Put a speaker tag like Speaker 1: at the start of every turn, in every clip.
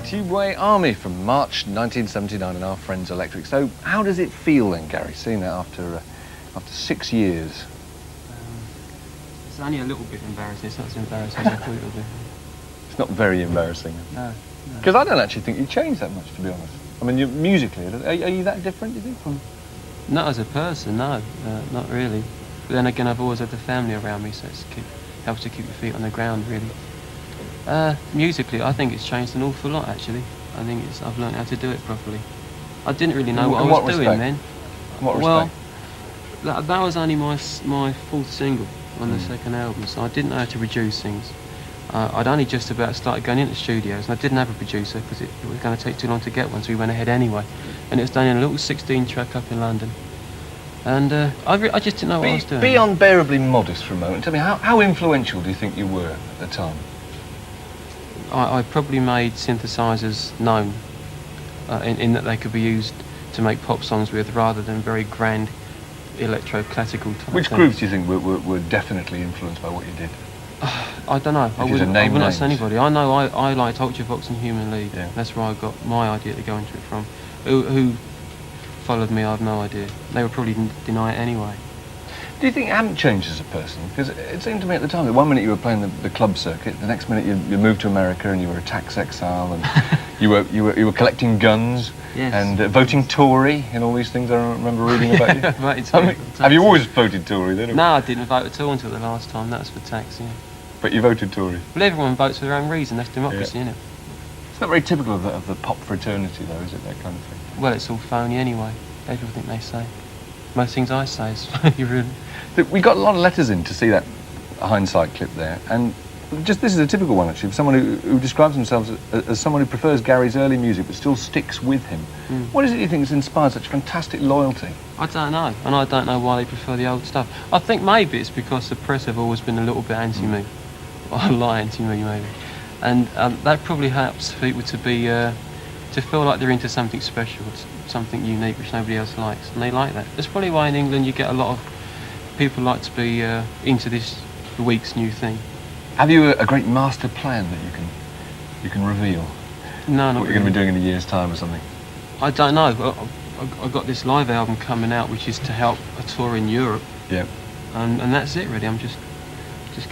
Speaker 1: Tubeway Army from March 1979 and Our Friends Electric. So how does it feel then, Gary, seeing that after 6 years?
Speaker 2: It's only a little bit embarrassing. It's not as embarrassing as I thought it would be.
Speaker 1: It's not very embarrassing.
Speaker 2: No.
Speaker 1: Because I don't actually think you've changed that much, to be honest. I mean, musically, are you that different, do you think?
Speaker 2: Not as a person, no. Not really. But then again, I've always had the family around me, so it helps to keep your feet on the ground, really. Musically, I think it's changed an awful lot, actually. I think I've learned how to do it properly. I didn't really know what I was doing then.
Speaker 1: In what respect?
Speaker 2: Well, that was only my fourth single on the second album, so I didn't know how to produce things. I'd only just about started going into studios, and I didn't have a producer because it was going to take too long to get one, so we went ahead anyway. And it was done in a little 16-track up in London. And I just didn't know what I was doing.
Speaker 1: Be unbearably modest for a moment. Tell me, how influential do you think you were at the time?
Speaker 2: I probably made synthesizers known in that they could be used to make pop songs with rather than very grand electro-classical type
Speaker 1: Which
Speaker 2: things.
Speaker 1: groups do you think were definitely influenced by what you did?
Speaker 2: I don't know. I wouldn't ask anybody. I know I liked Ultravox and Human League.
Speaker 1: Yeah.
Speaker 2: That's where I got my idea to go into it from. Who followed me, I have no idea. They would probably deny it anyway.
Speaker 1: Do you think you haven't changed as a person? Because it seemed to me at the time that one minute you were playing the club circuit, the next minute you moved to America and you were a tax exile, and you were collecting guns.
Speaker 2: Yes.
Speaker 1: And voting Tory and all these things I remember reading about you. Have you always voted Tory then?
Speaker 2: No, I didn't vote at all until the last time. That was for tax, yeah.
Speaker 1: But you voted Tory?
Speaker 2: Well, everyone votes for their own reason. That's democracy, isn't it?
Speaker 1: It's not very typical of the pop fraternity, though, is it, that kind of thing?
Speaker 2: Well, it's all phony anyway. Everything they say. Most things I say is phony, really.
Speaker 1: We got a lot of letters in to see that hindsight clip there, and this is a typical one, actually, of someone who describes themselves as someone who prefers Gary's early music but still sticks with him. What is it you think has inspired such fantastic loyalty?
Speaker 2: I don't know, and I don't know why they prefer the old stuff. I think maybe it's because the press have always been a little bit anti-me, or a lot anti-me maybe, and that probably helps people to feel like they're into something special, something unique which nobody else likes, and they like that. That's probably why in England you get a lot of people like to be into this week's new thing.
Speaker 1: Have you a great master plan that you can reveal?
Speaker 2: No, not
Speaker 1: what you're going to be doing in a year's time or something?
Speaker 2: I don't know. I've got this live album coming out, which is to help a tour in Europe.
Speaker 1: Yeah.
Speaker 2: And that's it, really. I'm just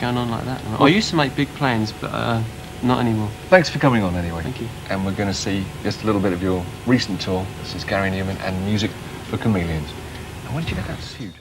Speaker 2: going on like that. I used to make big plans, but not anymore.
Speaker 1: Thanks for coming on anyway.
Speaker 2: Thank you.
Speaker 1: And we're going to see just a little bit of your recent tour. This is Gary Numan and Music for Chameleons. And when did you get that suit?